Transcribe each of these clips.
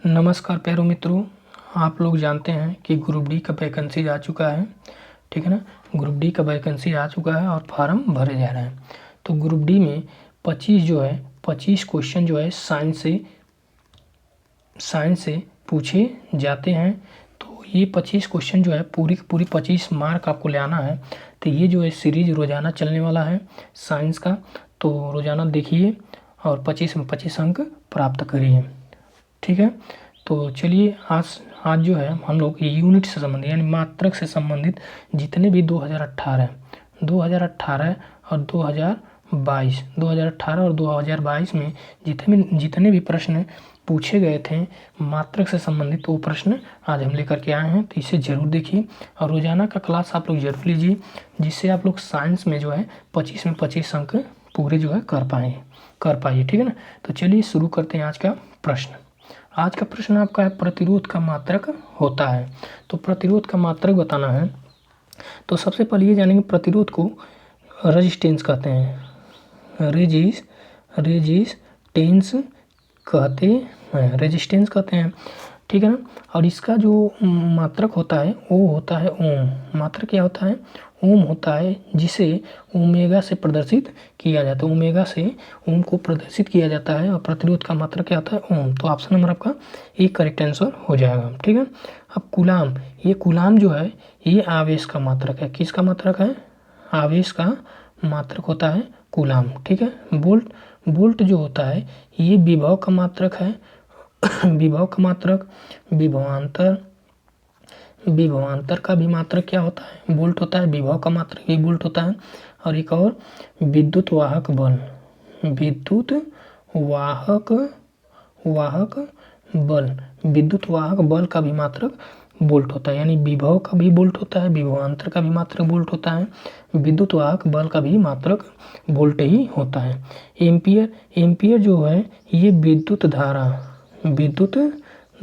नमस्कार प्यारे मित्रों, आप लोग जानते हैं कि ग्रुप डी का वैकेंसी आ चुका है। ठीक है ना। ग्रुप डी का वैकेंसी आ चुका है और फार्म भरे जा रहे हैं। तो ग्रुप डी में 25 क्वेश्चन जो है साइंस से पूछे जाते हैं। तो ये 25 क्वेश्चन जो है पूरी की पूरी 25 मार्क आपको ले आना है। तो ये जो है सीरीज रोज़ाना चलने वाला है साइंस का। तो रोज़ाना देखिए और 25 में 25 अंक प्राप्त करिए। ठीक है। तो चलिए आज जो है हम लोग यूनिट से संबंधित यानी मात्रक से संबंधित जितने भी 2018 और 2022 में जितने भी प्रश्न पूछे गए थे मात्रक से संबंधित, वो प्रश्न आज हम लेकर के आए हैं। तो इसे ज़रूर देखिए और रोज़ाना का क्लास आप लोग जरूर लीजिए, जिससे आप लोग साइंस में जो है 25 में 25 अंक पूरे जो है कर पाइए। ठीक है ना। तो चलिए शुरू करते हैं आज का प्रश्न। आज का प्रश्न आपका है प्रतिरोध का मात्रक होता है। तो प्रतिरोध का मात्रक बताना है। तो सबसे पहले ये जानेंगे प्रतिरोध को रेजिस्टेंस कहते हैं। रेजिस्टेंस कहते हैं। ठीक है ना। और इसका जो मात्रक होता है वो होता है ओम। मात्रक क्या होता है? ओम होता है, जिसे ओमेगा से प्रदर्शित किया जाता है। ओमेगा से ओम को प्रदर्शित किया जाता है और प्रतिरोध का मात्रक क्या होता है? ओम। तो ऑप्शन नंबर आपका एक करेक्ट आंसर हो जाएगा। ठीक है। अब कूलाम, ये कूलाम जो है ये आवेश का मात्रक है। किसका मात्रक है? आवेश का मात्रक होता है कूलाम। ठीक है। वोल्ट जो होता है ये विभव का मात्रक है। विभव का मात्रक, विभवांतर का भी मात्रक क्या होता है? वोल्ट होता है। विभव का मात्रक भी वोल्ट होता है। और एक और विद्युत वाहक बल विद्युत वाहक बल का भी मात्रक वोल्ट होता है। यानी विभव का भी वोल्ट होता है, विभवांतर का भी मात्रक वोल्ट होता है, विद्युत वाहक बल का भी मात्रक वोल्ट ही होता है। एम्पियर जो है ये विद्युत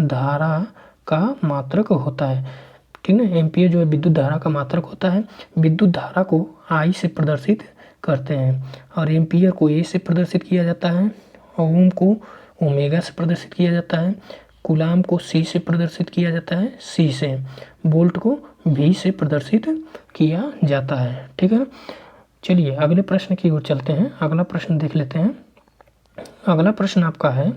धारा का मात्रक होता है। ठीक है। एम्पियर जो है विद्युत धारा का मात्रक होता है। विद्युत धारा को आई से प्रदर्शित करते हैं और एम्पियर को ए से प्रदर्शित किया जाता है, ओम को ओमेगा से प्रदर्शित किया जाता है, कूलाम को सी से प्रदर्शित किया जाता है, सी से, वोल्ट को भी से प्रदर्शित किया जाता है। ठीक है। चलिए अगले प्रश्न की ओर चलते हैं। अगला प्रश्न देख लेते हैं। अगला प्रश्न आपका है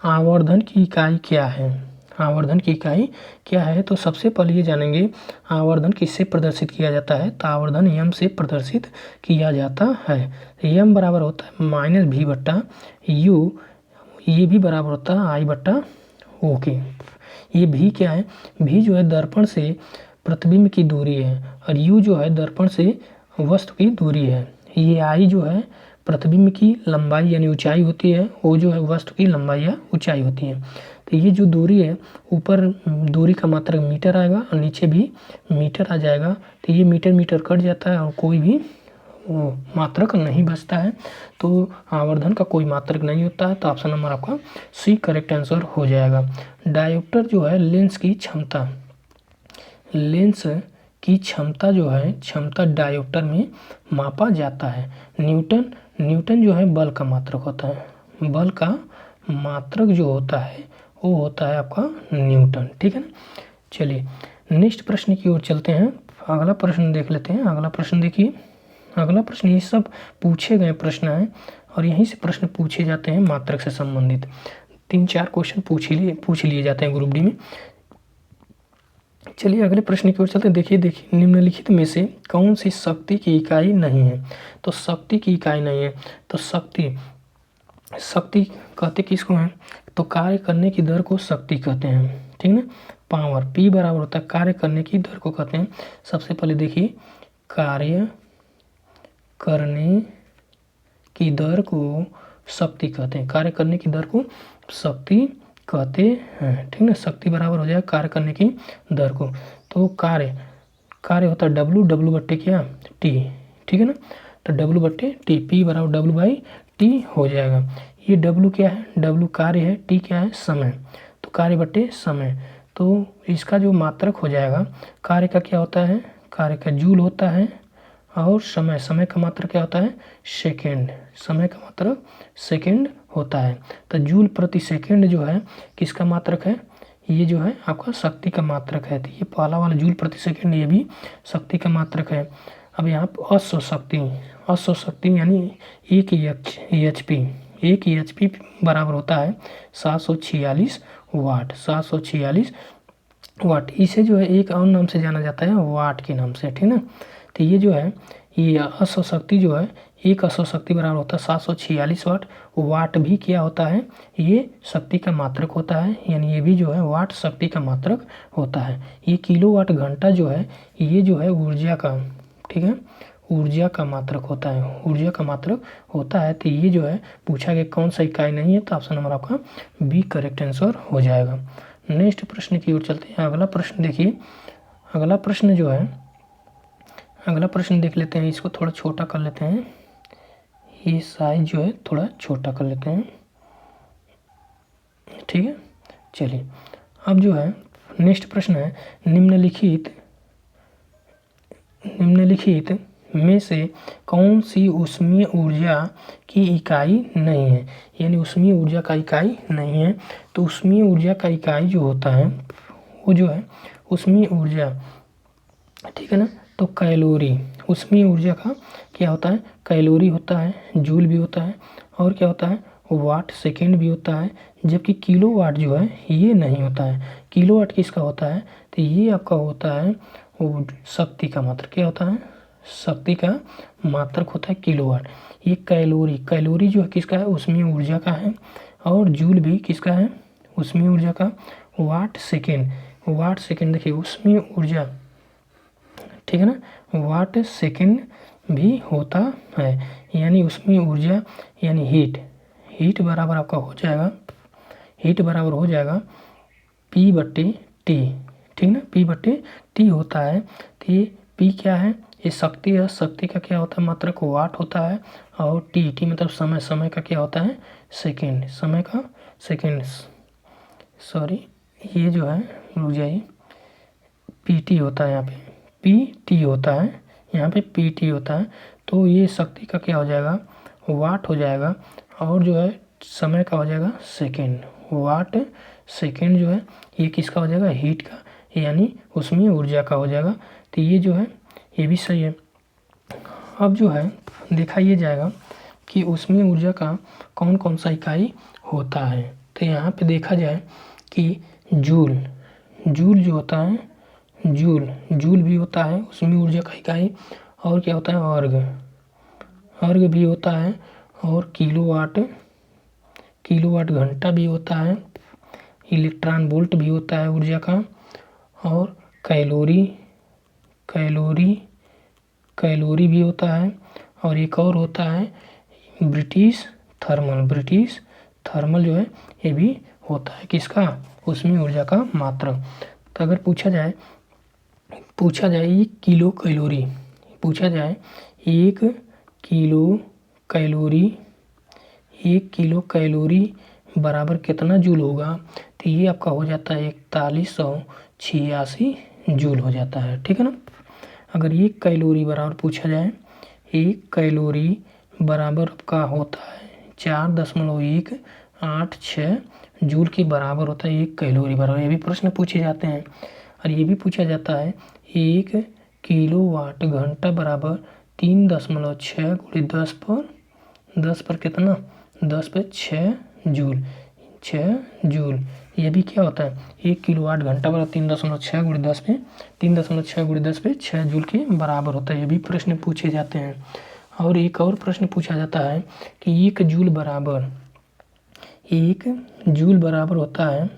आवर्धन की इकाई क्या है? आवर्धन की इकाई क्या है? तो सबसे पहले ये जानेंगे आवर्धन किससे प्रदर्शित किया जाता है। तो आवर्धन यम से प्रदर्शित किया जाता है। यम बराबर होता है -v/u। ये भी बराबर होता है I/o के। ये भी क्या है? भी जो है दर्पण से प्रतिबिंब की दूरी है और u जो है दर्पण से वस्तु की दूरी है। ये I जो है प्रतिबिंब की लंबाई यानी ऊंचाई होती है, वो जो है वस्तु की लंबाई या ऊंचाई होती है। तो ये जो दूरी है, ऊपर दूरी का मात्रक मीटर आएगा और नीचे भी मीटर आ जाएगा। तो ये मीटर कट जाता है और कोई भी मात्रक नहीं बचता है। तो आवर्धन का कोई मात्रक नहीं होता है। तो ऑप्शन नंबर आपका सी करेक्ट आंसर हो जाएगा। डायोप्टर जो है लेंस की क्षमता जो है क्षमता डायोप्टर में मापा जाता है। न्यूटन जो है बल का मात्रक होता है। बल का मात्रक जो होता है वो होता है आपका न्यूटन। ठीक है ना। चलिए नेक्स्ट प्रश्न की ओर चलते हैं। अगला प्रश्न देख लेते हैं। अगला प्रश्न देखिए। अगला प्रश्न ये सब पूछे गए प्रश्न हैं और यहीं से प्रश्न पूछे जाते हैं मात्रक से संबंधित। 3-4 क्वेश्चन पूछ लिए जाते हैं ग्रुप डी में। चलिए अगले प्रश्न की ओर चलते हैं। देखिए निम्नलिखित में से कौन सी शक्ति की इकाई नहीं है? तो शक्ति की इकाई नहीं है। तो शक्ति कहते किसको हैं? तो कार्य करने की दर को शक्ति कहते हैं। ठीक है ना। पावर P बराबर होता है कार्य करने की दर को कहते हैं। सबसे पहले देखिए कार्य करने की दर को शक्ति कहते हैं। कार्य करने की दर को शक्ति कहते हैं। ठीक है ना। शक्ति बराबर हो जाएगा कार्य करने की दर को। तो कार्य होता है W क्या T। ठीक है ना। तो W/T, P बराबर W/T हो जाएगा। ये W क्या है? W कार्य है, T क्या है? समय। तो कार्य/समय। तो इसका जो मात्रक हो जाएगा कार्य का क्या होता है? कार्य का जूल होता है और समय का मात्रक क्या होता है? सेकेंड। समय का मात्रक सेकेंड होता है। तो जूल प्रति सेकेंड जो है किसका मात्रक है? ये जो है आपका शक्ति का मात्रक है। तो ये पहला वाला जूल प्रति सेकेंड ये भी शक्ति का मात्रक है। अब यहाँ पर अश्व शक्ति यानी एक HP बराबर होता है 746 वाट। 746 वाट। इसे जो है एक और नाम से जाना जाता है, वाट के नाम से, ठीक ना। तो ये जो है ये अश्व शक्ति जो है, एक अश्व शक्ति बराबर होता है 746 वाट। वाट भी क्या होता है? ये शक्ति का मात्रक होता है, यानी ये भी जो है वाट शक्ति का मात्रक होता है। ये किलोवाट घंटा जो है ये जो है ऊर्जा का, ठीक है, ऊर्जा का मात्रक होता है। ऊर्जा का मात्रक होता है। तो ये जो है पूछा गया कौन सा इकाई नहीं है, तो ऑप्शन नंबर आपका बी करेक्ट आंसर हो जाएगा। नेक्स्ट प्रश्न की ओर चलते हैं। अगला प्रश्न देखिए, अगला प्रश्न जो है, अगला प्रश्न देख लेते हैं। इसको थोड़ा छोटा कर लेते हैं, ये साइज जो है थोड़ा छोटा कर लेते हैं, ठीक है। चलिए अब जो है नेक्स्ट प्रश्न है, निम्नलिखित में से कौन सी ऊष्मीय ऊर्जा की इकाई नहीं है? यानी ऊष्मीय ऊर्जा का इकाई नहीं है। तो ऊष्मीय ऊर्जा का इकाई जो होता है वो जो है ऊष्मीय ऊर्जा, ठीक है ना। तो कैलोरी, ऊष्मीय ऊर्जा का क्या होता है? कैलोरी होता है, जूल भी होता है, और क्या होता है? वाट सेकेंड भी होता है। जबकि किलोवाट जो है ये नहीं होता है। किलोवाट किसका होता है? तो ये आपका होता है वो शक्ति का मात्रक। क्या होता है? शक्ति का मात्रक होता है किलोवाट। ये कैलोरी जो है किसका है? ऊष्मीय ऊर्जा का है। और जूल भी किसका है? ऊष्मीय ऊर्जा का। वाट सेकेंड देखिए ऊष्मीय ऊर्जा, ठीक है ना, वाट सेकेंड भी होता है। यानी ऊष्मीय ऊर्जा यानी हीट बराबर आपका हो जाएगा, हीट बराबर हो जाएगा P/T, ठीक ना, P/T होता है। तो ये P क्या है? ये शक्ति है। शक्ति का क्या होता है? मात्रक वाट होता है। और T मतलब समय का क्या होता है? सेकेंड, समय का सेकेंड, सॉरी ये जो है रुक जाइए, PT होता है, यहाँ पे PT होता है, यहाँ पे PT होता है। तो ये शक्ति का क्या हो जाएगा? वाट हो जाएगा। और जो है समय का हो जाएगा सेकेंड। वाट सेकेंड जो है ये किसका हो जाएगा? हीट का, यानी ऊष्मीय ऊर्जा का हो जाएगा। तो ये जो है ये भी सही है। अब जो है देखा ये जाएगा कि ऊष्मीय ऊर्जा का कौन कौन सा इकाई होता है। तो यहाँ पे देखा जाए कि जूल जो होता है, जूल भी होता है ऊष्मीय ऊर्जा का इकाई। और क्या होता है? अर्ग भी होता है। और किलोवाट घंटा भी होता है। इलेक्ट्रॉन वोल्ट भी होता है ऊर्जा का। और कैलोरी भी होता है। और एक और होता है ब्रिटिश थर्मल जो है ये भी होता है। किसका? ऊष्मीय ऊर्जा का मात्रक। तो अगर पूछा जाए ये किलो कैलोरी, पूछा जाए 1 किलो कैलोरी बराबर कितना जूल होगा? तो ये आपका हो जाता है 4186 जूल हो जाता है, ठीक है ना। अगर 1 कैलोरी बराबर पूछा जाए, 1 कैलोरी बराबर आपका होता है 4.186 जूल के बराबर होता है 1 कैलोरी बराबर। ये भी प्रश्न पूछे जाते हैं। और ये भी पूछा जाता है 1 किलोवाट घंटा बराबर 3.6 × 10 पर कितना? 10 पे 6 जूल। ये भी क्या होता है? 1 किलोवाट घंटा बराबर 3.6 × 10 पे 6 जूल के बराबर होता है। ये भी प्रश्न पूछे जाते हैं। और एक और प्रश्न पूछा जाता है कि 1 जूल बराबर होता है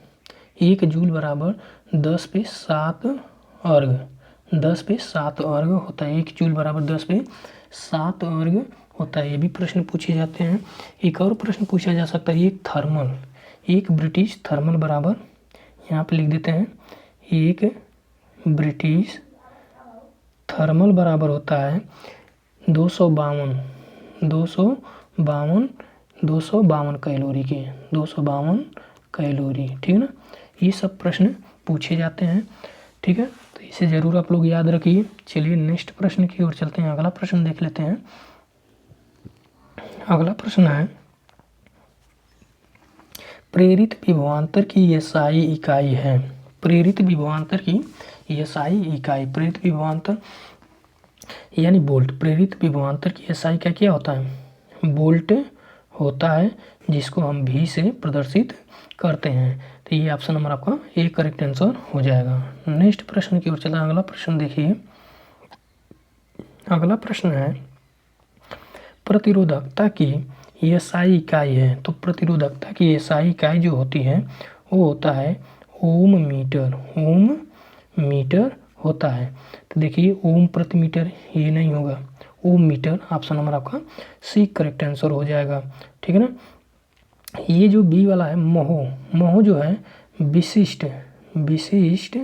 1 जूल बराबर 10 पे 7 अर्घ। 10 पे 7 अर्घ होता है। 1 जूल बराबर 10 पे 7 अर्घ होता है। ये भी प्रश्न पूछे जाते हैं। एक और प्रश्न पूछा जा सकता है एक ब्रिटिश थर्मल बराबर, यहाँ पे लिख देते हैं, एक ब्रिटिश थर्मल बराबर होता है 252 कैलोरी के, 252 कैलोरी, ठीक है ना। ये सब प्रश्न पूछे जाते हैं। ठीक है, तो इसे ज़रूर आप लोग याद रखिए। चलिए नेक्स्ट प्रश्न की ओर चलते हैं, अगला प्रश्न देख लेते हैं। अगला प्रश्न है, प्रेरित विभवांतर की एसआई इकाई है। प्रेरित विभवांतर की एसआई इकाई, प्रेरित विभवांतर यानी वोल्ट। प्रेरित विभवांतर की एसआई का क्या होता है? वोल्ट होता है, जिसको हम V से प्रदर्शित करते हैं। तो ये ऑप्शन नंबर आपका ए करेक्ट आंसर हो जाएगा। नेक्स्ट प्रश्न की ओर चलते हैं। अगला प्रश्न देखिए, अगला प्रश्न है, प्रतिरोधकता की एसआई इकाई है। तो प्रतिरोधकता की एसआई इकाई जो होती है वो होता है ओम मीटर। ओम मीटर होता है। तो देखिए ओम प्रति मीटर ये नहीं होगा, ओम मीटर। ऑप्शन नंबर आपका सी करेक्ट आंसर हो जाएगा। ठीक है ना। ये जो बी वाला है मोहो, मोहो जो है विशिष्ट विशिष्ट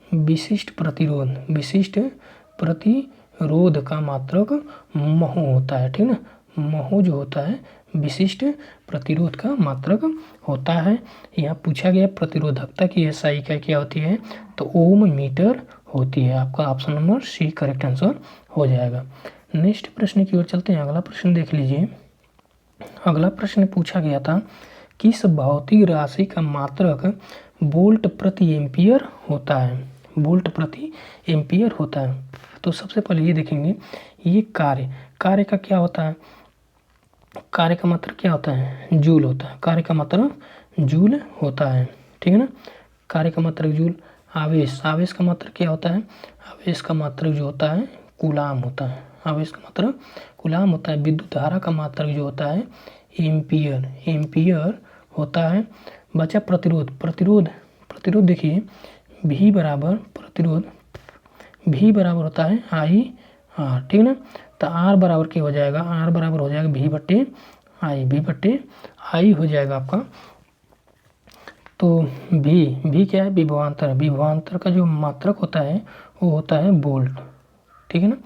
विशिष्ट प्रतिरोध, विशिष्ट प्रतिरोध का मात्रक महो होता है। ठीक ना, महो जो होता है विशिष्ट प्रतिरोध का मात्रक होता है। यहाँ पूछा गया प्रतिरोधकता की एसआई इकाई क्या होती है, तो ओम मीटर होती है। आपका option number C correct answer हो जाएगा। नेक्स्ट प्रश्न की ओर चलते हैं। अगला प्रश्न देख लीजिए। अगला प्रश्न पूछा गया था, किस भौतिक राशि का मात्रक वोल्ट प्रति एम्पियर होता है? वोल्ट प्रति एम्पियर होता है। तो सबसे पहले ये देखेंगे, ये कार्य का क्या होता है? कार्य का मात्रक क्या होता है? जूल होता है। कार्य का मात्रक जूल होता है। ठीक है ना, कार्य का मात्रक जूल। आवेश का मात्रक क्या होता है? आवेश का मात्रक जो होता है कूलाम होता है। आवेश का मात्रक कूलाम होता है। विद्युत धारा का मात्रक जो होता है एम्पियर होता है। बचा प्रतिरोध देखिए V बराबर प्रतिरोध, V बराबर होता है आई आर। ठीक है ना, तो R बराबर क्या हो जाएगा? R बराबर हो जाएगा V बट्टे आई हो जाएगा आपका। तो V क्या है? विभवांतर। विभवांतर का जो मात्रक होता है वो होता है वोल्ट। ठीक है ना,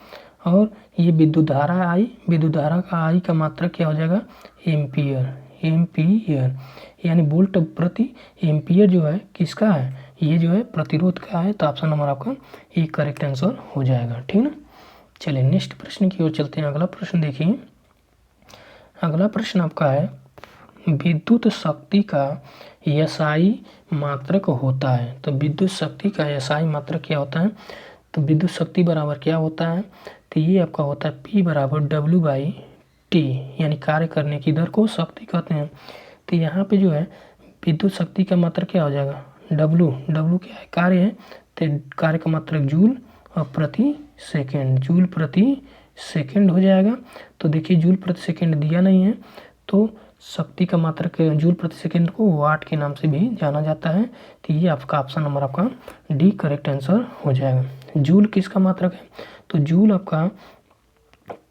और ये विद्युत धारा आई, विद्युत धारा का आई का मात्रक क्या हो जाएगा? एम्पियर। यानी वोल्ट प्रति एम्पियर जो है किसका है? ये जो है प्रतिरोध का है। तो ऑप्शन नंबर आपका ए करेक्ट आंसर हो जाएगा। ठीक ना। चलिए नेक्स्ट प्रश्न की ओर चलते हैं। अगला प्रश्न देखिए। अगला प्रश्न आपका है, विद्युत शक्ति का एसआई मात्रक होता है। तो विद्युत शक्ति का एसआई मात्रक क्या होता है? तो विद्युत शक्ति बराबर क्या होता है? तो ये आपका होता है P बराबर W/T, यानी कार्य करने की दर को शक्ति कहते हैं। तो यहाँ पे जो है विद्युत शक्ति का मात्रक क्या हो जाएगा? W क्या है? कार्य है, तो कार्य का मात्रक जूल और प्रति सेकेंड, जूल प्रति सेकेंड हो जाएगा। तो देखिए जूल प्रति सेकेंड दिया नहीं है, तो शक्ति का मात्रक जूल प्रति सेकेंड को वाट के नाम से भी जाना जाता है। तो ये आपका ऑप्शन नंबर आपका डी करेक्ट आंसर हो जाएगा। जूल किसका मात्रक है? तो जूल आपका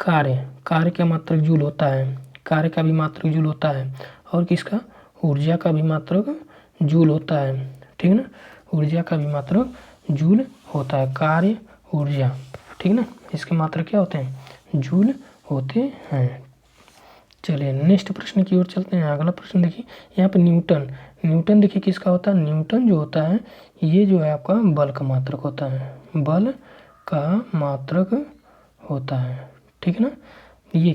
कार्य का मात्रक जूल होता है, कार्य का भी मात्रक जूल होता है, और किसका? ऊर्जा का भी मात्रक जूल होता है। ठीक है ना, ऊर्जा का भी मात्रक जूल होता है। कार्य ऊर्जा, ठीक है ना, इसके मात्रक क्या होते हैं? जूल होते हैं। चलिए नेक्स्ट प्रश्न की ओर चलते हैं। अगला प्रश्न देखिए, यहाँ पे न्यूटन देखिए किसका होता है? न्यूटन जो होता है ये जो है आपका बल का मात्रक होता है, बल का मात्रक होता है। ठीक है ना। ये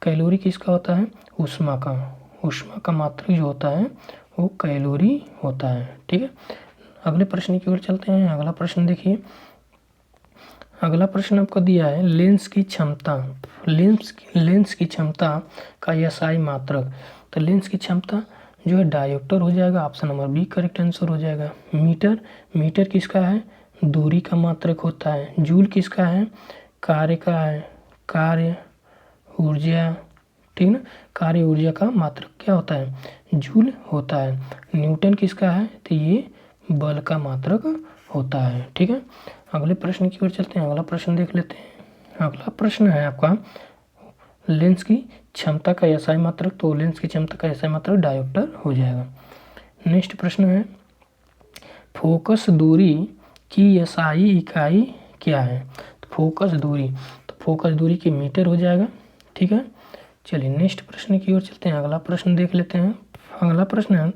कैलोरी किसका होता है? ऊष्मा का मात्रक जो होता है वो कैलोरी होता है। ठीक है, अगले प्रश्न की ओर चलते हैं। अगला प्रश्न देखिए, अगला प्रश्न आपको दिया है, लेंस की क्षमता का एसआई मात्रक। तो लेंस की क्षमता जो है डायोप्टर हो जाएगा। Option number B correct answer हो जाएगा। मीटर किसका है? दूरी का मात्रक होता है। जूल किसका है? कार्य का है, कार्य ऊर्जा। ठीक ना, कार्य ऊर्जा का मात्रक क्या होता है? जूल होता है। न्यूटन किसका है? तो ये बल का मात्रक होता है। ठीक है, अगले प्रश्न की ओर चलते हैं। अगला प्रश्न देख लेते हैं। अगला प्रश्न है आपका, लेंस की क्षमता का एसआई मात्रक। तो लेंस की क्षमता का एसआई मात्रक डायोप्टर हो जाएगा। नेक्स्ट प्रश्न है, फोकस दूरी की एसआई इकाई क्या है? तो फोकस दूरी की मीटर हो जाएगा। ठीक है, चलिए नेक्स्ट प्रश्न की ओर चलते हैं। अगला प्रश्न देख लेते हैं। अगला प्रश्न है,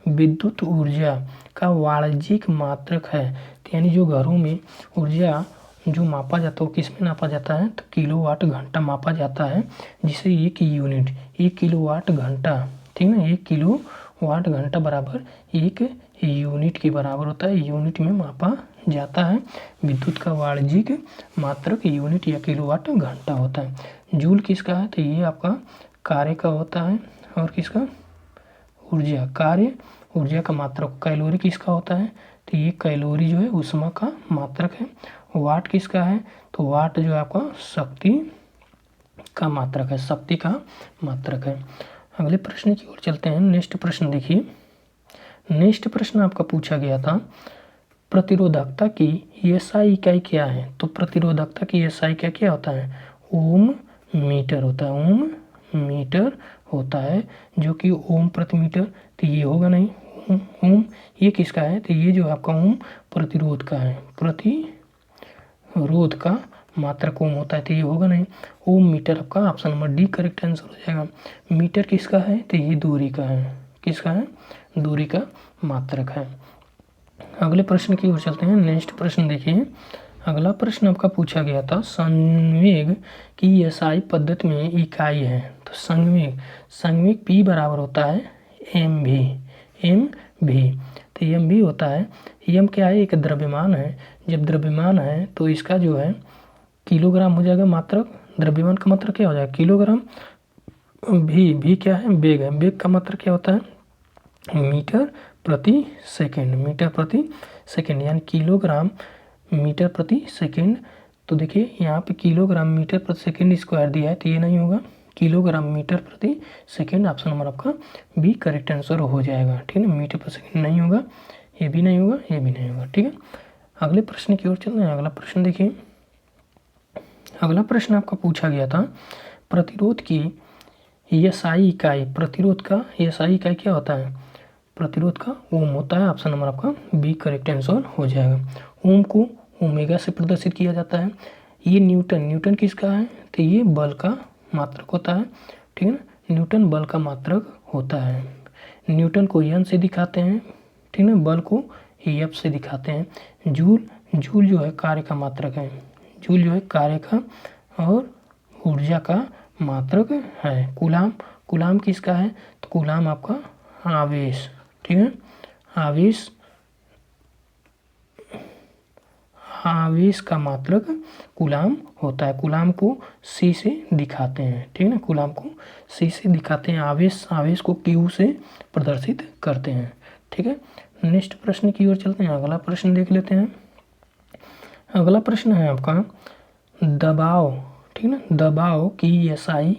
विद्युत ऊर्जा का वाणिज्यिक मात्रक है। तो यानी जो घरों में ऊर्जा जो मापा जाता है वो किस में नापा जाता है, तो किलोवाट घंटा मापा जाता है, जिसे 1 किलोवाट घंटा, ठीक है, 1 किलोवाट घंटा बराबर 1 यूनिट के बराबर होता है। यूनिट में मापा जाता है। विद्युत का वाणिज्यिक मात्रक यूनिट या किलोवाट घंटा होता है। जूल किसका है, तो ये आपका कार्य का होता है, और किसका, ऊर्जा, कार्य ऊर्जा का मात्रक। कैलोरी किसका होता है, तो ये कैलोरी जो है ऊष्मा का मात्रक है। वाट किसका है, तो वाट जो है आपका शक्ति का मात्रक है, शक्ति का मात्रक है। अगले प्रश्न की ओर चलते हैं। नेक्स्ट प्रश्न देखिए। नेक्स्ट प्रश्न आपका पूछा गया था, प्रतिरोधकता की एसआई इकाई क्या है। तो प्रतिरोधकता की एसआई क्या होता है, ओम मीटर होता है। ओम मीटर होता है, जो कि ओम प्रति मीटर, तो ये होगा नहीं। ओम ये किसका है, तो ये जो आपका ओम प्रतिरोध का है, प्रतिरोध का मात्रक ओम होता है, तो ये होगा नहीं। ओम मीटर आपका option number D correct answer हो जाएगा। मीटर किसका है, तो ये दूरी का है, किसका है, दूरी का मात्रक है। अगले प्रश्न की ओर चलते हैं। नेक्स्ट प्रश्न देखिए। अगला प्रश्न आपका पूछा गया था, संवेग की एसआई पद्धति में इकाई है। तो संवेग P बराबर होता है एम भी। तो एम भी होता है। एम क्या है, एक द्रव्यमान है। जब द्रव्यमान है तो इसका जो है किलोग्राम हो जाएगा मात्रक। द्रव्यमान का मात्रक क्या हो जाएगा, किलोग्राम। भी क्या है, वेग है। वेग का मात्रक क्या होता है, मीटर प्रति सेकेंड, यानी किलोग्राम मीटर प्रति सेकेंड। तो देखिए यहाँ पे किलोग्राम मीटर प्रति सेकेंड स्क्वायर दिया है, तो ये नहीं होगा, किलोग्राम मीटर प्रति सेकेंड। ऑप्शन नंबर आपका बी करेक्ट आंसर हो जाएगा, ठीक है। मीटर प्रति सेकेंड नहीं होगा, ये भी नहीं होगा, ये भी नहीं होगा, ठीक है। अगले प्रश्न की ओर चलते हैं। अगला प्रश्न देखिए। अगला प्रश्न आपका पूछा गया था, प्रतिरोध की एसआई इकाई, प्रतिरोध का एसआई इकाई क्या होता है, प्रतिरोध का ओम होता है। ऑप्शन नंबर आपका बी करेक्ट आंसर हो जाएगा। ओम को ओमेगा से प्रदर्शित किया जाता है। ये न्यूटन किसका है, तो ये बल का मात्रक होता है, ठीक है ना। न्यूटन बल का मात्रक होता है। न्यूटन को एन से दिखाते हैं, ठीक है ना, बल को एफ से दिखाते हैं। जूल जो है कार्य का मात्रक है। जूल जो है कार्य का और ऊर्जा का मात्रक है। कूलाम किसका है, तो कूलाम आपका आवेश, ठीक है, आवेश का मात्रक कूलाम होता है। कूलाम को सी से दिखाते हैं, ठीक है ना, कूलाम को सी से दिखाते हैं। आवेश को क्यू से प्रदर्शित करते हैं, ठीक है। नेक्स्ट प्रश्न की ओर चलते हैं। अगला प्रश्न देख लेते हैं। अगला प्रश्न है आपका दबाव, ठीक है ना, दबाव की एसआई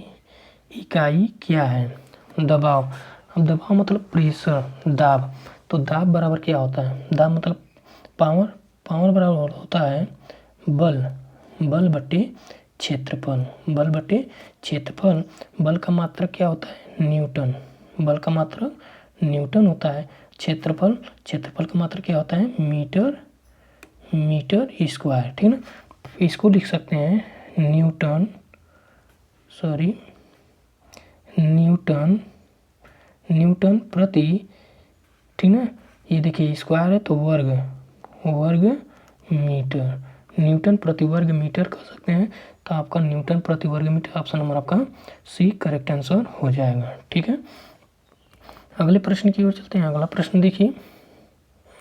इकाई क्या है। दबाव, अब दबाव मतलब प्रेशर, दाब। तो दाब बराबर क्या होता है, दाब मतलब पावर बराबर होता है बल बटे क्षेत्रफल। बल का मात्रक क्या होता है, न्यूटन। बल का मात्रक न्यूटन होता है। क्षेत्रफल का मात्रक क्या होता है, मीटर स्क्वायर, ठीक है ना। इसको लिख सकते हैं न्यूटन प्रति, ठीक ना, ये देखिए स्क्वायर है तो वर्ग मीटर, न्यूटन प्रति वर्ग मीटर कह सकते हैं। तो आपका न्यूटन प्रति वर्ग मीटर ऑप्शन नंबर आपका सी करेक्ट आंसर हो जाएगा, ठीक है। अगले प्रश्न की ओर चलते हैं। अगला प्रश्न देखिए।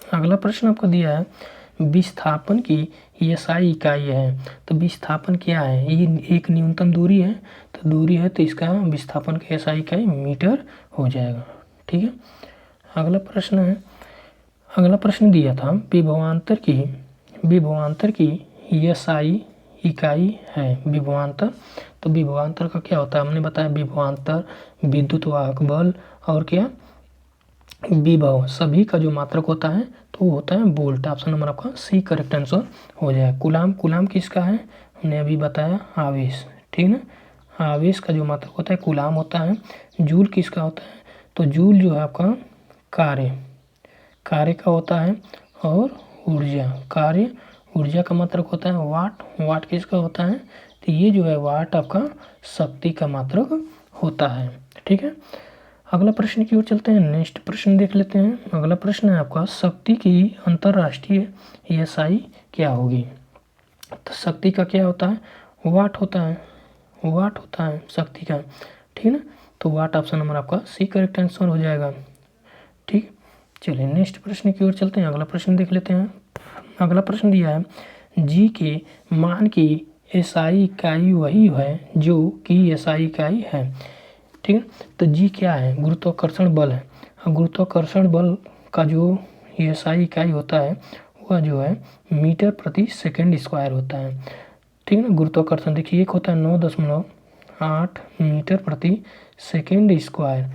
अगला प्रश्न आपको दिया है, विस्थापन की एसआई इकाई है। तो विस्थापन क्या है, ये एक न्यूनतम दूरी है, तो दूरी है तो इसका विस्थापन की एसआई इकाई मीटर हो जाएगा, ठीक है। अगला प्रश्न दिया था, विभवांतर की एसआई इकाई है। विभवांतर, तो विभवांतर का क्या होता है, हमने बताया विभवांतर, विद्युत वाहक बल और क्या विभव, सभी का जो मात्रक होता है तो वो होता है वोल्ट। ऑप्शन नंबर आपका सी करेक्ट आंसर हो जाए। कूलाम किसका है, हमने अभी बताया आवेश, ठीक है ना। आवेश का जो मात्रक होता है कूलाम होता है। जूल किसका होता है, तो जूल जो है आपका कार्य का होता है। और ऊर्जा का मात्रक होता है वाट किसका होता है, तो ये जो है वाट आपका शक्ति का मात्रक होता है, ठीक है। अगला प्रश्न की ओर चलते हैं। नेक्स्ट प्रश्न देख लेते हैं। अगला प्रश्न है आपका, शक्ति की अंतर्राष्ट्रीय एसआई क्या होगी। तो शक्ति का क्या होता है, वाट होता है, वाट होता है शक्ति का, ठीक है ना। तो वाट ऑप्शन नंबर आपका सी करेक्ट आंसर हो जाएगा। ठीक, चलिए नेक्स्ट प्रश्न की ओर चलते हैं। अगला प्रश्न देख लेते हैं। अगला प्रश्न दिया है, जी के मान की एसआई इकाई वही है जो कि एसआई इकाई है। ठीक है, तो जी क्या है, गुरुत्वाकर्षण बल है। और गुरुत्वाकर्षण बल का जो एसआई इकाई होता है वह जो है मीटर प्रति सेकंड स्क्वायर होता है। ठीक है ना, गुरुत्वाकर्षण देखिए एक होता है 9.8 मीटर प्रति सेकंड स्क्वायर,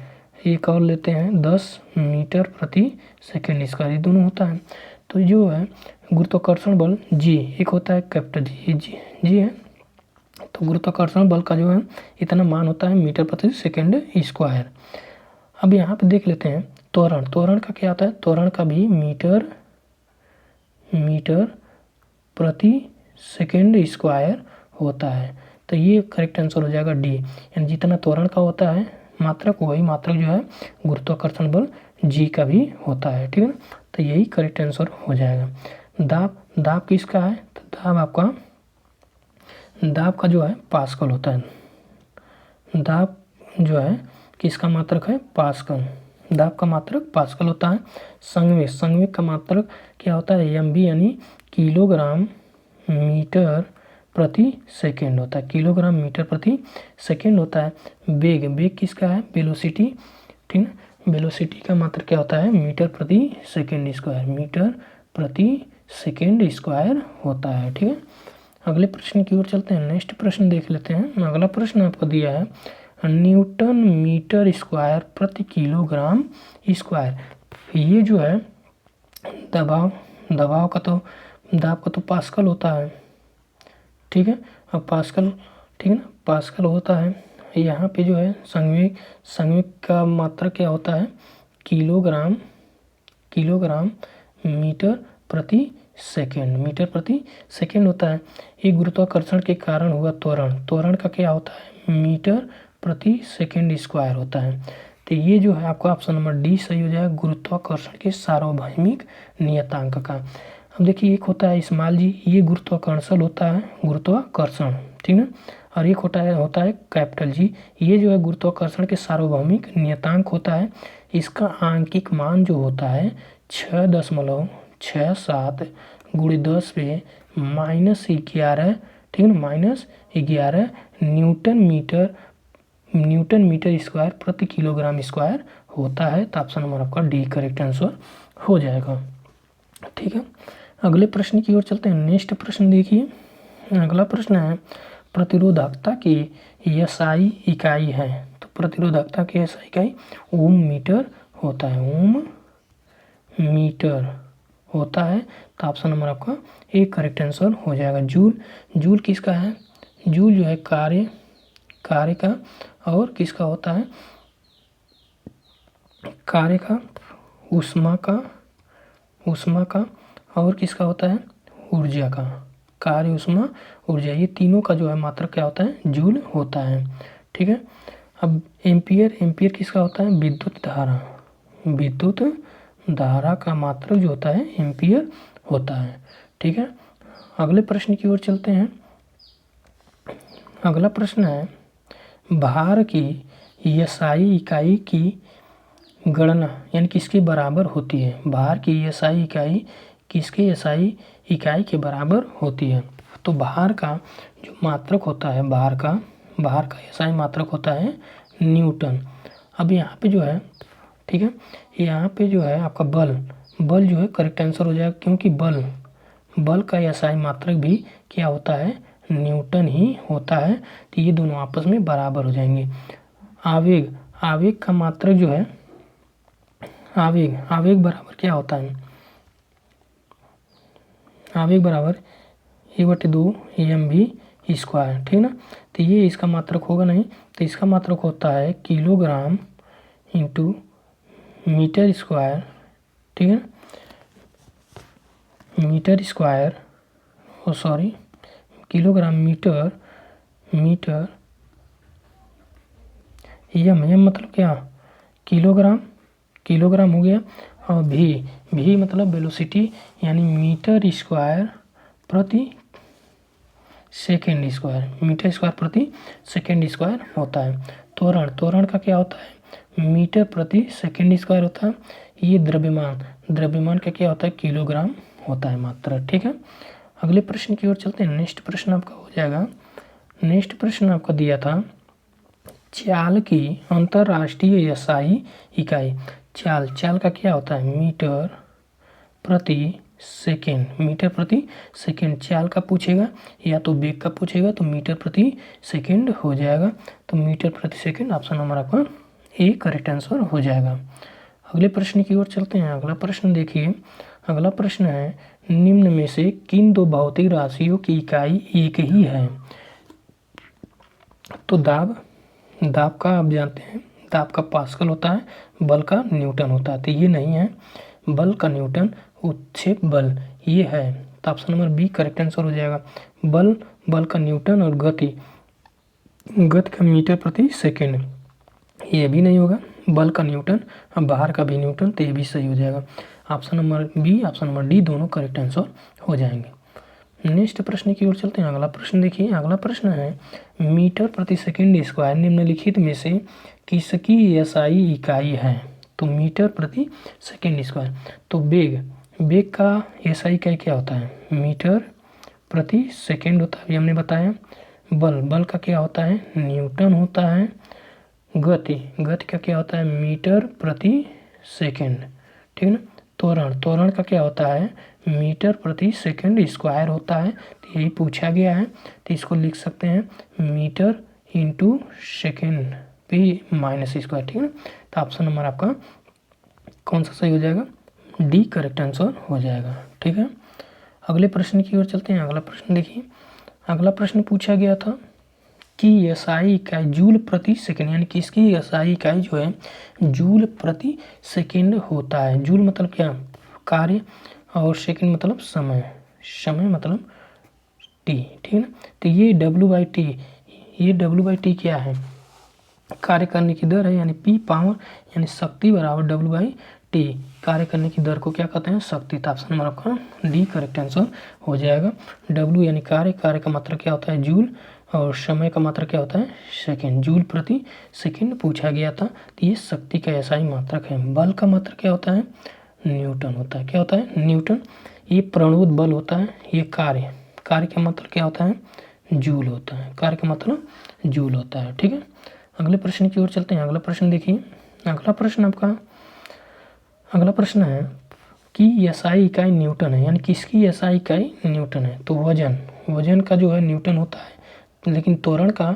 एक और लेते हैं 10 मीटर प्रति सेकंड स्क्वायर, ये दोनों होता है। तो जो है गुरुत्वाकर्षण बल जी, एक होता है कैपिटल जी है। तो गुरुत्वाकर्षण बल का जो है इतना मान होता है मीटर प्रति सेकंड स्क्वायर। अब यहाँ पे देख लेते हैं त्वरण, त्वरण का क्या आता है, त्वरण का भी मीटर प्रति सेकंड स्क्वायर होता है। तो ये करेक्ट आंसर हो जाएगा डी, यानी जितना त्वरण का होता है मात्रक वही मात्रक जो है गुरुत्वाकर्षण बल जी का भी होता है। ठीक है ना, तो यही करेक्ट आंसर हो जाएगा। दाब, दाब किसका है, तो दाब आपका, दाब का जो है पास्कल होता है। दाब जो है किसका मात्रक है, पास्कल, दाब का मात्रक पास्कल होता है। संवेग, संवेग का मात्रक क्या होता है, एमबी यानी किलोग्राम मीटर प्रति सेकंड होता है, किलोग्राम मीटर प्रति सेकंड होता है। वेग, वेग किसका है, वेलोसिटी, ठीक है, वेलोसिटी का मात्रक क्या होता है, मीटर प्रति सेकंड स्क्वायर, मीटर प्रति सेकंड स्क्वायर होता है। ठीक है, अगले प्रश्न की ओर चलते हैं। नेक्स्ट प्रश्न देख लेते हैं। अगला प्रश्न आपको दिया है, न्यूटन मीटर स्क्वायर प्रति किलोग्राम स्क्वायर। ये जो है दबाव, दबाव का तो, दाब का तो पास्कल होता है। ठीक है, अब पास्कल, ठीक है ना, पास्कल होता है। यहाँ पे जो है संवेग, संवेग का मात्रा क्या होता है, किलोग्राम, किलोग्राम मीटर प्रति सेकंड, मीटर प्रति सेकंड होता है। ये गुरुत्वाकर्षण के कारण हुआ त्वरण, त्वरण का क्या होता है, मीटर प्रति सेकंड स्क्वायर होता है। तो ये जो है आपका ऑप्शन नंबर डी सही हो जाएगा, गुरुत्वाकर्षण के सार्वभौमिक नियतांक का। अब देखिए एक होता है स्मॉल जी, ये गुरुत्वाकर्षण होता है, गुरुत्वाकर्षण, ठीक है, और एक होता है कैपिटल जी, ये जो है गुरुत्वाकर्षण के सार्वभौमिक नियतांक होता है। इसका आंकिक मान जो होता है 6.67 गुणे 10 पे -11, ठीक है ना, -11 न्यूटन मीटर स्क्वायर प्रति किलोग्राम स्क्वायर होता है। तो ऑप्शन नंबर आपका डी करेक्ट आंसर हो जाएगा। ठीक है, अगले प्रश्न की ओर चलते हैं। नेक्स्ट प्रश्न देखिए। अगला प्रश्न है, प्रतिरोधकता की एसआई इकाई है। तो प्रतिरोधकता की एसआई इकाई ओम मीटर होता है, ओम मीटर होता है। तो ऑप्शन नंबर आपका ए करेक्ट आंसर हो जाएगा। जूल, जूल किसका है, जूल जो है कार्य, कार्य का, और किसका होता है, कार्य का, ऊष्मा का, ऊष्मा का, और किसका होता है, ऊर्जा का, कार्य, ऊष्मा, ऊर्जा, ये तीनों का जो है मात्रक क्या होता है, जूल होता है। ठीक है, अब एम्पियर, एम्पियर किसका होता है, विद्युत धारा, विद्युत धारा का मात्रक जो होता है एम्पियर होता है। ठीक है, अगले प्रश्न की ओर चलते हैं। अगला प्रश्न है, भार की एसआई इकाई की गणना यानी किसके बराबर होती है, भार की एसआई इकाई किसके एसआई इकाई के बराबर होती है। तो भार का जो मात्रक होता है, भार का एसआई मात्रक होता है न्यूटन। अब यहाँ पे जो है, ठीक है, यहाँ पे जो है आपका बल, बल जो है करेक्ट आंसर हो जाएगा, क्योंकि बल का एसआई मात्रक भी क्या होता है, न्यूटन ही होता है। तो ये दोनों आपस में बराबर हो जाएंगे। आवेग, आवेग का मात्रक जो है, आवेग, आवेग बराबर क्या होता है, आवेग बराबर 1/2 mv स्क्वायर, ठीक है ना। तो ये इसका मात्रक होगा नहीं, तो इसका मात्रक होता है किलोग्राम इंटू मीटर स्क्वायर, ठीक है, metre square, oh sorry, kilogram metre, metre, m, m मतलब क्या, किलोग्राम, किलोग्राम हो गया। और भी मतलब वेलोसिटी यानी मीटर स्क्वायर प्रति सेकेंड स्क्वायर, मीटर स्क्वायर प्रति सेकेंड स्क्वायर होता है। त्वरण, त्वरण का क्या होता है, मीटर प्रति सेकेंड स्क्वायर होता है। ये द्रव्यमान, द्रव्यमान का क्या होता है, किलोग्राम होता है मात्रा। ठीक है, अगले प्रश्न की ओर चलते हैं। नेक्स्ट प्रश्न आपका हो जाएगा, नेक्स्ट प्रश्न आपका दिया था चाल की अंतरराष्ट्रीय एसआई इकाई। चाल, चाल का क्या होता है, मीटर प्रति सेकेंड, मीटर प्रति सेकेंड। चाल का पूछेगा या तो वेग का पूछेगा तो मीटर प्रति सेकेंड हो जाएगा। तो मीटर प्रति सेकेंड ऑप्शन नंबर आपका ए करेक्ट आंसर हो जाएगा। अगले प्रश्न की ओर चलते हैं। अगला प्रश्न देखिए, अगला प्रश्न है निम्न में से किन दो भौतिक राशियों की इकाई एक ही है। तो दाब, दाब का आप जानते हैं, दाब का पास्कल होता है, बल का न्यूटन होता है। तो ये नहीं है, बल का न्यूटन, उत्क्षेप बल ये है। तो option number B correct answer हो जाएगा। बल, बल का न्यूटन, और गति, गति का मीटर प्रति सेकेंड, ये भी नहीं होगा। बल का न्यूटन और बाहर का भी न्यूटन, तो ये भी सही हो जाएगा। Option number B, option number D दोनों करेक्ट आंसर हो जाएंगे। नेक्स्ट प्रश्न की ओर चलते हैं। अगला प्रश्न देखिए, अगला प्रश्न है मीटर प्रति सेकेंड स्क्वायर निम्नलिखित में से किसकी एसआई इकाई है। तो मीटर प्रति सेकेंड स्क्वायर, तो वेग, वेग का एसआई इकाई क्या होता है, मीटर प्रति सेकेंड होता है, अभी हमने बताया। बल, बल का क्या होता है, न्यूटन होता है। गति, गति का क्या होता है, मीटर प्रति सेकेंड, ठीक है ना। त्वरण, त्वरण का क्या होता है, मीटर प्रति सेकेंड स्क्वायर होता है। तो यही पूछा गया है, तो इसको लिख सकते हैं metre into second P minus square, ठीक है ना। तो ऑप्शन नंबर आपका कौन सा सही हो जाएगा, डी करेक्ट आंसर हो जाएगा। ठीक है, अगले प्रश्न की ओर चलते हैं। अगला प्रश्न देखिए, अगला प्रश्न पूछा गया था कि एसआई इकाई जूल प्रति सेकेंड, यानी कि इसकी एसआई इकाई जो है जूल प्रति सेकेंड होता है। जूल मतलब क्या, कार्य, और सेकेंड मतलब समय, समय मतलब टी, ठीक है ना। तो ये W/T, ये W/T क्या है, कार्य करने की दर है, यानी P पावर यानी शक्ति बराबर W/T, कार्य करने की दर को क्या कहते हैं, शक्ति। तो ऑप्शन नंबर आपका डी करेक्ट आंसर हो जाएगा। W यानी कार्य, कार्य का मात्रा क्या होता है जूल, और समय का मात्रा क्या होता है सेकेंड, जूल प्रति सेकेंड पूछा गया था। तो ये शक्ति का ऐसा ही मात्रक है। बल का मात्रा क्या होता है, न्यूटन होता है। क्या होता है, न्यूटन। ये प्रणोद बल होता है। ये कार्य, कार्य का मात्रा क्या होता है, जूल होता है, कार्य का मात्रा जूल होता है। ठीक है, अगले प्रश्न की ओर चलते हैं। अगला प्रश्न देखिए, अगला प्रश्न आपका, अगला प्रश्न है कि एसआई इकाई न्यूटन है, यानी किसकी एसआई इकाई न्यूटन है। तो वजन, वजन का जो है न्यूटन होता है, लेकिन त्वरण का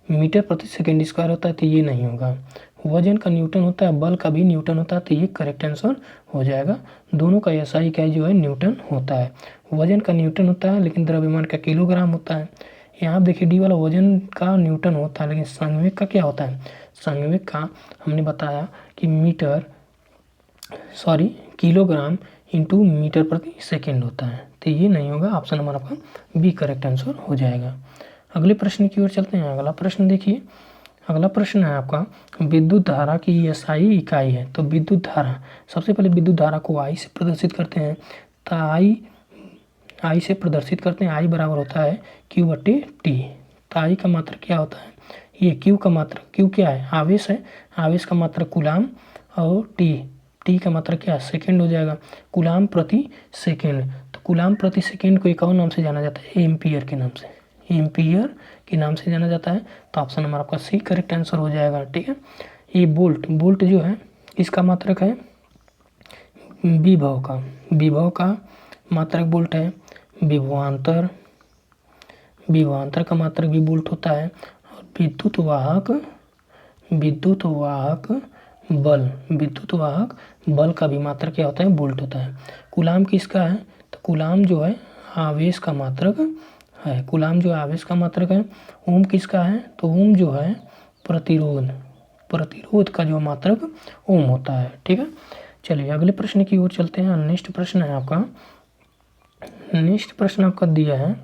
मीटर प्रति सेकेंड स्क्वायर होता है। तो ये नहीं होगा, वजन का न्यूटन होता है, बल का भी न्यूटन होता है। तो ये करेक्ट आंसर हो जाएगा। दोनों का एसआई इकाई जो है न्यूटन होता है। वजन का न्यूटन होता है, लेकिन द्रव्यमान का किलोग्राम होता है। यहाँ देखिए डी वाला वजन का न्यूटन होता है, लेकिन संवेग का क्या होता है, संवेग का हमने बताया कि metre, sorry kilogram into metre प्रति सेकेंड होता है। तो ये नहीं होगा, ऑप्शन नंबर आपका बी करेक्ट आंसर हो जाएगा। अगले प्रश्न की ओर चलते हैं। अगला प्रश्न देखिए, अगला प्रश्न है आपका विद्युत धारा की एसआई इकाई है। तो विद्युत धारा, सबसे पहले विद्युत धारा को आई से प्रदर्शित करते हैं। तो आई से प्रदर्शित करते हैं, आई बराबर होता है Q/T। तो आई का मात्रा क्या होता है, ये Q का मात्रा, Q क्या है, आवेश है, आवेश का मात्रा कूलाम, और टी का मात्रा क्या है, सेकेंड हो जाएगा, कूलाम प्रति सेकेंड। तो कूलाम प्रति सेकेंड को एक और नाम से जाना जाता है, एम्पियर के नाम से, एम्पियर के नाम से जाना जाता है। तो ऑप्शन नंबर आपका सी करेक्ट आंसर हो जाएगा। ठीक है, ये बोल्ट, बोल्ट जो है इसका मात्रक है विभव का, विभव का मात्रक बोल्ट है। विभवांतर, विभवांतर का मात्रक भी बोल्ट होता है। और विद्युत वाहक, विद्युत वाहक बल, विद्युत वाहक बल का भी मात्रक क्या होता है, बोल्ट होता है। कूलाम किसका है, तो कूलाम जो है आवेश का मात्रक है, कूलाम जो आवेश का मात्रक है। ओम किसका है, तो ओम जो है प्रतिरोध, प्रतिरोध का जो मात्रक ओम होता है। ठीक है, चलिए अगले प्रश्न की ओर चलते हैं। नेक्स्ट प्रश्न है आपका, नेक्स्ट प्रश्न आपका दिया है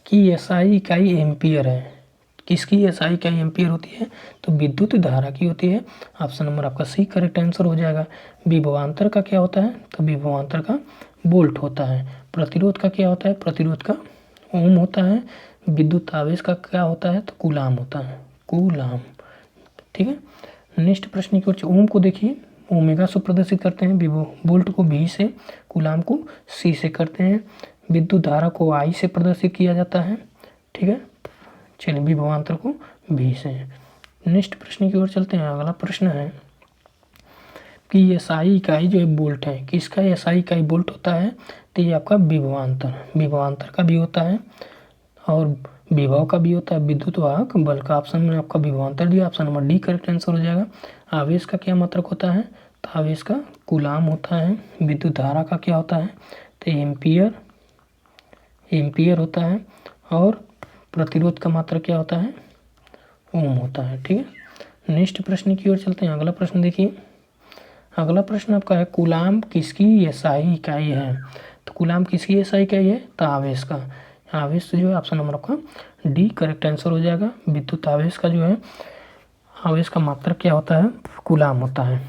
कि एसआई इकाई एम्पियर है। किसकी एसआई इकाई एम्पियर होती है? तो विद्युत धारा की होती है। ऑप्शन नंबर आपका सी करेक्ट आंसर हो जाएगा। विभवांतर का क्या होता है? तो विभवांतर का वोल्ट होता है। प्रतिरोध का क्या होता है? प्रतिरोध का ओम होता है। विद्युत आवेश का क्या होता है? तो कूलाम होता है, कूलाम। ठीक है, नेक्स्ट प्रश्न की ओर ओम को देखिए, ओमेगा से प्रदर्शित करते हैं, वोल्ट को वी से, कूलाम को सी से करते हैं, विद्युत धारा को आई से प्रदर्शित किया जाता है। ठीक है, चलिए विभवांतर को वी से। नेक्स्ट प्रश्न की ओर चलते हैं। अगला प्रश्न है कि एसआई इकाई जो है वोल्ट है, किसका एसआई इकाई वोल्ट होता है? तो ये आपका विभवांतर का भी होता है और विभव का भी होता है, विद्युत वाहक बल का। ऑप्शन में आपका विभवांतर दिया, option number D correct answer हो जाएगा। आवेश का क्या मात्रक होता है? तो आवेश का कूलाम होता है। विद्युत धारा का क्या होता है? तो एम्पियर होता है। और प्रतिरोध का मात्रक क्या होता है? ओम होता है। ठीक है, नेक्स्ट प्रश्न की ओर चलते हैं। अगला प्रश्न देखिए, अगला प्रश्न आपका है कूलाम किसकी एसआई इकाई है? तो कूलाम किसकी एसआई इकाई है? तो आवेश का। आवेश जो है ऑप्शन नंबर आपका डी करेक्ट आंसर हो जाएगा। विद्युत आवेश का जो है आवेश का मात्रक क्या होता है? कूलाम होता है।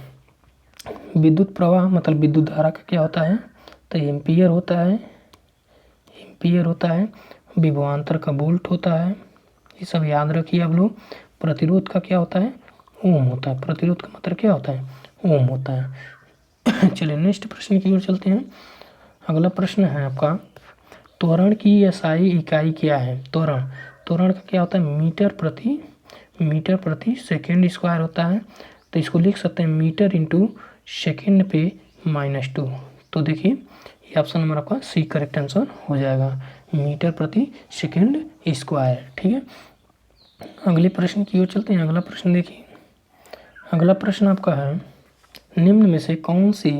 विद्युत प्रवाह मतलब विद्युत धारा का क्या होता है? तो एम्पियर होता है, एम्पियर होता है। विभवांतर का वोल्ट होता है, ये सब याद रखिए आप लोग। प्रतिरोध का क्या होता है? ओम होता है। प्रतिरोध का मात्रक क्या होता है? ओम होता है। चलिए नेक्स्ट प्रश्न की ओर चलते हैं। अगला प्रश्न है आपका त्वरण की एसआई इकाई क्या है? त्वरण का क्या होता है? मीटर प्रति सेकेंड स्क्वायर होता है। तो इसको लिख सकते हैं मीटर इंटू सेकेंड पे -2। तो देखिए ये ऑप्शन नंबर आपका सी करेक्ट आंसर हो जाएगा, मीटर प्रति सेकेंड स्क्वायर। ठीक है, अगले प्रश्न की ओर चलते हैं। अगला प्रश्न देखिए, अगला प्रश्न आपका है निम्न में से कौन सी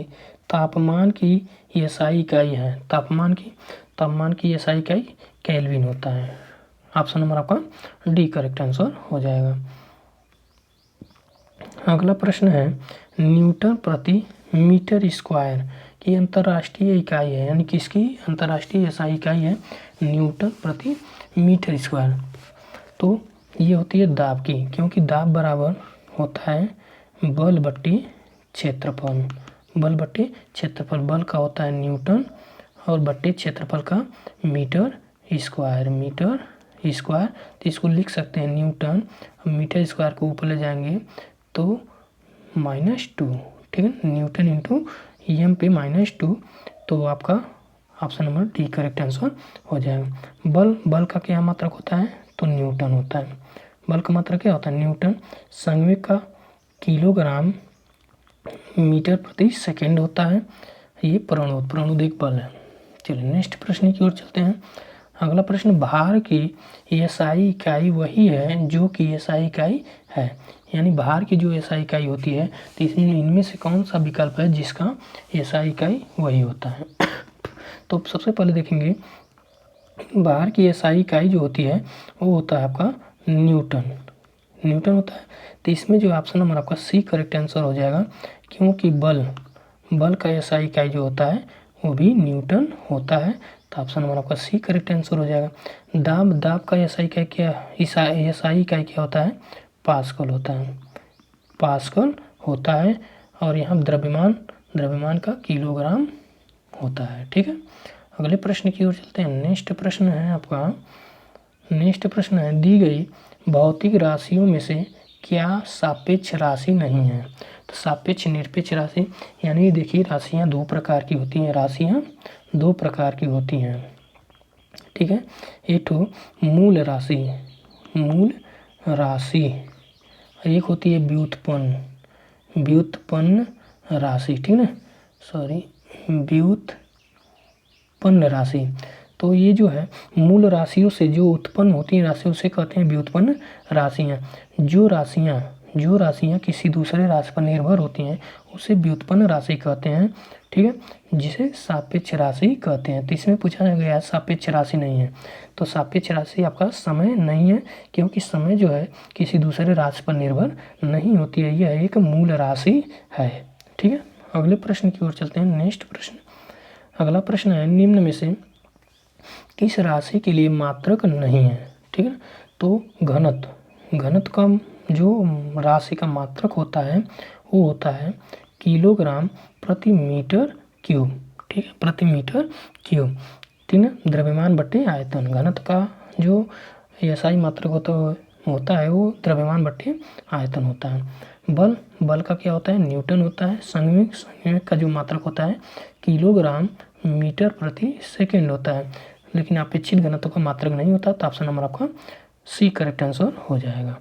तापमान की एसआई इकाई है? तापमान की एसआई इकाई केल्विन होता है। ऑप्शन नंबर आपका डी करेक्ट आंसर हो जाएगा। अगला प्रश्न है न्यूटन प्रति मीटर स्क्वायर की अंतर्राष्ट्रीय इकाई है, यानी किसकी अंतर्राष्ट्रीय एसआई इकाई है? न्यूटन प्रति मीटर स्क्वायर। तो ये होती है दाब की, क्योंकि दाब बराबर होता है बल बट्टी क्षेत्रफल। बल का होता है न्यूटन और बट्टे क्षेत्रफल का मीटर स्क्वायर। तो इसको लिख सकते हैं न्यूटन, मीटर स्क्वायर को ऊपर ले जाएंगे तो -2। ठीक है, न्यूटन इंटू एम पे -2। तो आपका option number D correct answer हो जाएगा। बल का क्या मात्रक होता है? तो न्यूटन होता है। बल का मात्रक क्या होता है? न्यूटन। संवेग का किलोग्राम मीटर प्रति सेकेंड होता है। ये प्रणुदिक बल है। चलिए नेक्स्ट प्रश्न की ओर चलते हैं। अगला प्रश्न भार की एसआई इकाई वही है जो कि एसआई इकाई है, यानी भार की जो एसआई इकाई होती है, तो इनमें से कौन सा विकल्प है जिसका एसआई इकाई वही होता है? तो सबसे पहले देखेंगे भार की एसआई इकाई जो होती है वो होता है आपका न्यूटन होता है। तो इसमें जो ऑप्शन नंबर आपका सी करेक्ट आंसर हो जाएगा, क्योंकि बल का एसआई इकाई जो होता है वो भी न्यूटन होता है। तो ऑप्शन नंबर आपका सी करेक्ट आंसर हो जाएगा। दाब का एसआई इकाई क्या, एसआई इकाई क्या होता है? पास्कल होता है। और यहाँ द्रव्यमान का किलोग्राम होता है। ठीक है, अगले प्रश्न की ओर चलते हैं। नेक्स्ट प्रश्न है दी गई भौतिक राशियों में से क्या सापेक्ष राशि नहीं है? तो सापेक्ष निरपेक्ष राशि, यानी देखिए राशियाँ दो प्रकार की होती हैं। ठीक है, एक तो मूल राशि, एक होती है व्युत्पन्न राशि। ठीक है, व्युत्पन्न राशि। तो ये जो है मूल राशियों से जो उत्पन्न होती हैं राशियों से कहते हैं व्युत्पन्न राशियाँ। जो राशियाँ किसी दूसरे राशि पर निर्भर होती हैं उसे व्युत्पन्न राशि कहते हैं। ठीक है, जिसे सापेक्ष राशि कहते हैं। तो इसमें पूछा गया सापेक्ष राशि नहीं है, तो सापेक्ष राशि आपका समय नहीं है, क्योंकि समय जो है किसी दूसरे राशि पर निर्भर नहीं होती है, यह एक मूल राशि है। ठीक है, अगले प्रश्न की ओर चलते हैं। नेक्स्ट प्रश्न, अगला प्रश्न है निम्न में से किस राशि के लिए मात्रक नहीं है? ठीक है, तो घनत्व का जो राशि का मात्रक होता है वो होता है किलोग्राम प्रति मीटर क्यूब, ठीक है, प्रति मीटर क्यूब, ठीक है। द्रव्यमान बटे आयतन, घनत्व का जो एसआई मात्रक होता है वो द्रव्यमान बटे आयतन होता है। बल का क्या होता है, न्यूटन होता है। संवेग का जो मात्रक होता है किलोग्राम मीटर प्रति सेकेंड होता है, लेकिन अपेक्षित घनत्व का मात्रक नहीं होता, तो ऑप्शन नंबर आपका सी करेक्ट आंसर हो जाएगा।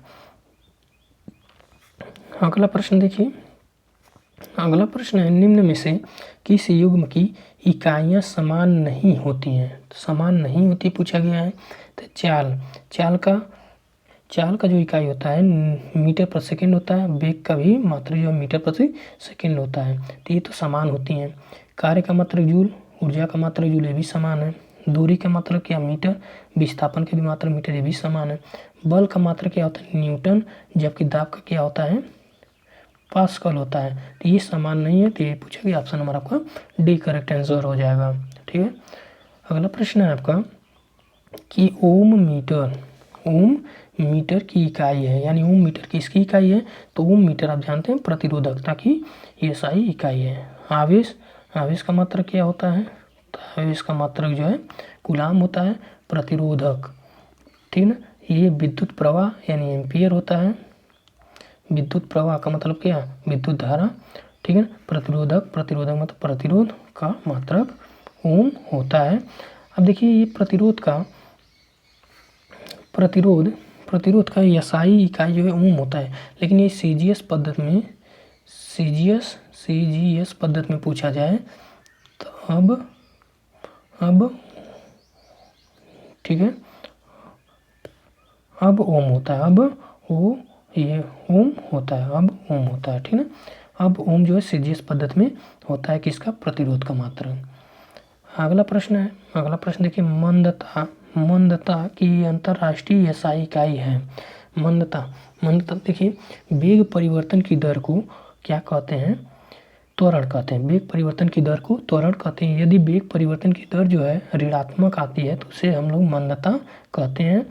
अगला प्रश्न देखिए, अगला प्रश्न है निम्न में से किस युग्म की इकाइयाँ समान नहीं होती हैं, समान नहीं होती पूछा गया है। तो चाल का जो इकाई होता है मीटर प्रति सेकेंड होता है, वेग का भी मात्रक जो है मीटर प्रति सेकेंड होता है, तो ये तो समान होती हैं। कार्य का मात्रक जूल, ऊर्जा का मात्रक जूल, ये भी समान है। दूरी का मात्रक क्या, मीटर, विस्थापन का भी मात्रक मीटर, ये भी समान है। बल का मात्रक क्या होता है, न्यूटन, जबकि दाब का क्या होता है, पास्कल होता है, तो ये समान नहीं है, तो ये पूछा गया, ऑप्शन नंबर आपका डी करेक्ट आंसर हो जाएगा, ठीक है। अगला प्रश्न है आपका कि ओम मीटर की इकाई है, यानी ओम मीटर की इसकी इकाई है, तो ओम मीटर आप जानते हैं प्रतिरोधकता की एसआई इकाई है। आवेश का मात्रक क्या होता है, तो आवेश का मात्रक जो है कूलाम होता है। प्रतिरोधक, ठीक है, ये विद्युत प्रवाह यानी एम्पियर होता है। विद्युत प्रवाह का मतलब क्या, विद्युत धारा, ठीक है। प्रतिरोधक मतलब प्रतिरोध का मात्रक ओम होता है। अब देखिए ये प्रतिरोध का एसआई इकाई जो है ओम होता है, लेकिन ये सीजीएस पद्धति में पूछा जाए तो अब ठीक है, अब ओम होता है, अब ओम होता है, ठीक है। अब ओम जो है सीजीएस पद्धति में होता है किसका, प्रतिरोध का मात्रक। अगला प्रश्न देखिए, मंदता की अंतर्राष्ट्रीय एसआई इकाई है। मंदता देखिए, वेग परिवर्तन की दर को क्या कहते हैं, त्वरण कहते हैं। वेग परिवर्तन की दर को त्वरण कहते हैं। यदि वेग परिवर्तन की दर जो है ऋणात्मक आती है तो उसे हम लोग मंदता कहते हैं।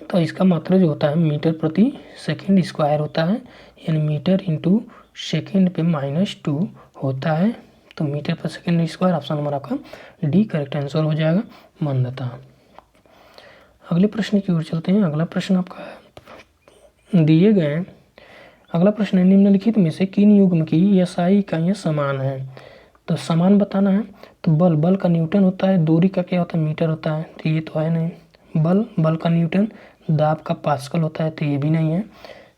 तो इसका मात्रक जो होता है मीटर प्रति सेकेंड स्क्वायर होता है, यानी मीटर इंटू सेकेंड पे -2 होता है, तो मीटर पर सेकेंड स्क्वायर, ऑप्शन नंबर आपका डी करेक्ट आंसर हो जाएगा, मंदता। अगले प्रश्न की ओर चलते हैं। अगला प्रश्न आपका दिए गए, अगला प्रश्न है निम्नलिखित में से किन युग्म की एसआई इकाइयाँ समान है, तो समान बताना है। तो बल का न्यूटन होता है, दूरी का क्या होता है, मीटर होता है, तो ये तो है नहीं। बल का न्यूटन, दाब का पास्कल होता है, तो ये भी नहीं है।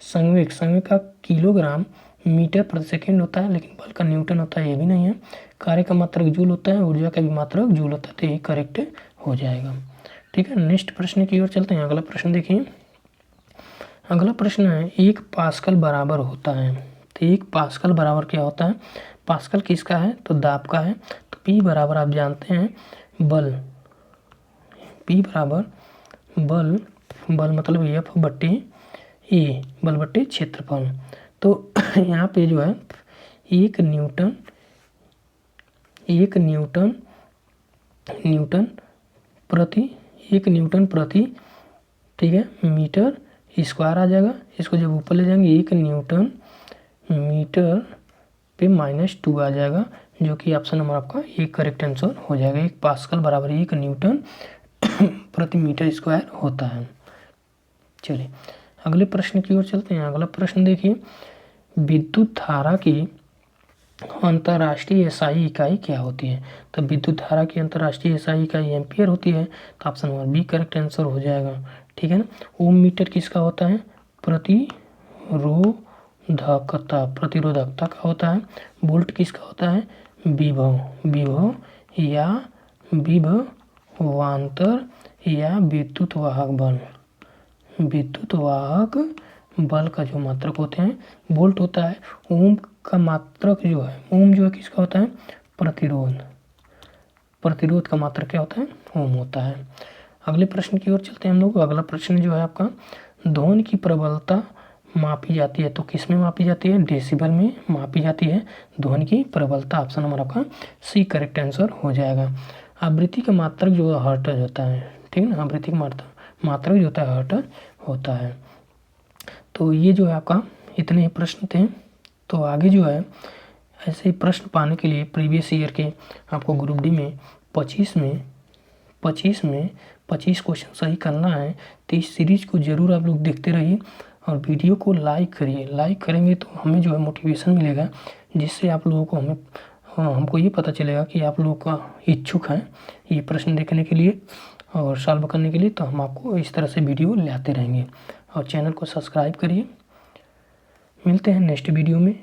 संवेग का किलोग्राम मीटर प्रति सेकेंड होता है, लेकिन बल का न्यूटन होता है, ये भी नहीं है। कार्य का मात्रक जूल होता है, ऊर्जा का भी मात्रक जूल होता है, तो ये करेक्ट हो जाएगा, ठीक है। नेक्स्ट प्रश्न की ओर चलते हैं। अगला प्रश्न देखिए, अगला प्रश्न है 1 पास्कल बराबर होता है। तो 1 पास्कल बराबर क्या होता है, पास्कल किसका है, तो दाब का है। तो P बराबर आप जानते हैं बल, P बराबर बल मतलब F बट्टे ए, बल बट्टे क्षेत्रफल। तो यहाँ पे जो है 1 न्यूटन प्रति ठीक है मीटर स्क्वायर आ जाएगा। इसको जब ऊपर ले जाएंगे 1 न्यूटन मीटर पे -2 आ जाएगा, जो कि ऑप्शन नंबर आपका एक करेक्ट आंसर हो जाएगा। 1 पास्कल बराबर 1 न्यूटन प्रति मीटर स्क्वायर होता है। चलिए अगले प्रश्न की ओर चलते हैं। अगला प्रश्न देखिए, विद्युत धारा की अंतर्राष्ट्रीय एसआई इकाई क्या होती है। तो विद्युत धारा की अंतर्राष्ट्रीय एसआई इकाई एम्पियर होती है, तो option number B correct answer हो जाएगा, ठीक है ना। ओम मीटर किसका होता है, प्रतिरोधकता का होता है। वोल्ट किसका होता है, विभव या विभवांतर या विद्युत वाहक बल का जो मात्रक होते हैं वोल्ट होता है। ओम का मात्रक जो है किसका होता है, प्रतिरोध का मात्रक क्या होता है, ओम होता है। अगले प्रश्न की ओर चलते हैं हम लोग। अगला प्रश्न जो है आपका, ध्वनि की प्रबलता मापी जाती है, तो किस में मापी जाती है, डेसिबल में मापी जाती है ध्वनि की प्रबलता। ऑप्शन नंबर आपका सी करेक्ट आंसर हो जाएगा। आवृत्ति का मात्रक जो हर्ट्ज होता है, ठीक है ना, आवृत्ति का मात्रक जो होता है हर्ट होता है। तो ये जो है आपका इतने ही प्रश्न थे। तो आगे जो है ऐसे ही प्रश्न पाने के लिए प्रीवियस ईयर के आपको ग्रुप डी में 25 क्वेश्चन सही करना है। तो इस सीरीज को ज़रूर आप लोग देखते रहिए और वीडियो को लाइक करिए। लाइक करेंगे तो हमें जो है मोटिवेशन मिलेगा, जिससे आप लोगों को हमको ये पता चलेगा कि आप लोग का इच्छुक हैं ये प्रश्न देखने के लिए और सॉल्व करने के लिए। तो हम आपको इस तरह से वीडियो लाते रहेंगे और चैनल को सब्सक्राइब करिए। मिलते हैं नेक्स्ट वीडियो में।